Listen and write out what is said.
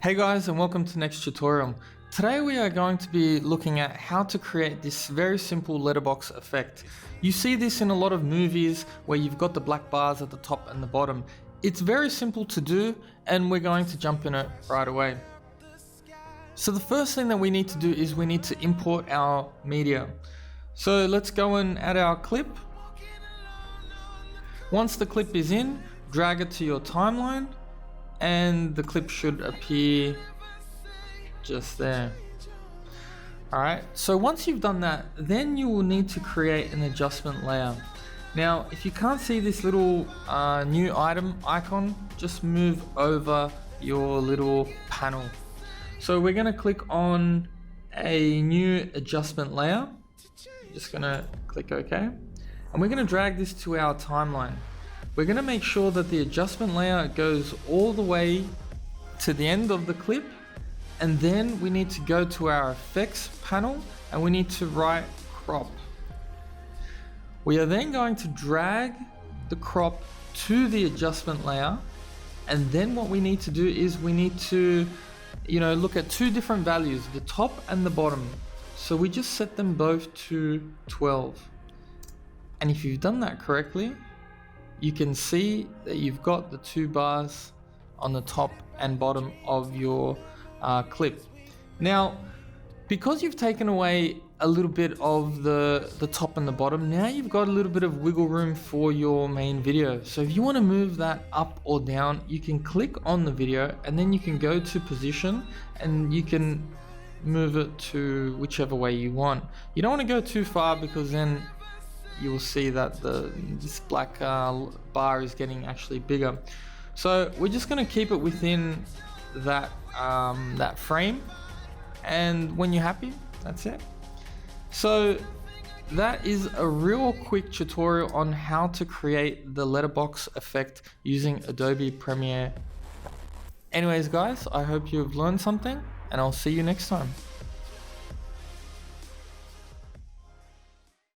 Hey guys, and welcome to the next tutorial. Today we are going to be looking at how to create this very simple letterbox effect. You see this in a lot of movies where you've got the black bars at the top and the bottom. It's very simple to do and we're going to jump in it right away. So the first thing that we need to do is we need to import our media. So let's go and add our clip. Once the clip is in, drag it to your timeline and the clip should appear just there. Alright, so once you've done that, then you will need to create an adjustment layer. Now, if you can't see this little new item icon, just move over your little panel. So we're going to click on a new adjustment layer. Just going to click OK. And we're going to drag this to our timeline. We're going to make sure that the adjustment layer goes all the way to the end of the clip, and then we need to go to our effects panel and we need to right crop. We are then going to drag the crop to the adjustment layer, and then what we need to do is we need to look at two different values, the top and the bottom. So we just set them both to 12, and if you've done that correctly, you can see that you've got the two bars on the top and bottom of your clip. Now, because you've taken away a little bit of the top and the bottom, now you've got a little bit of wiggle room for your main video. So if you want to move that up or down, you can click on the video and then you can go to position and you can move it to whichever way you want. You don't want to go too far because then you will see that this black bar is getting actually bigger. So we're just going to keep it within that frame, and when you're happy, that's it. So that is a real quick tutorial on how to create the letterbox effect using Adobe Premiere. Anyways guys, I hope you've learned something and I'll see you next time.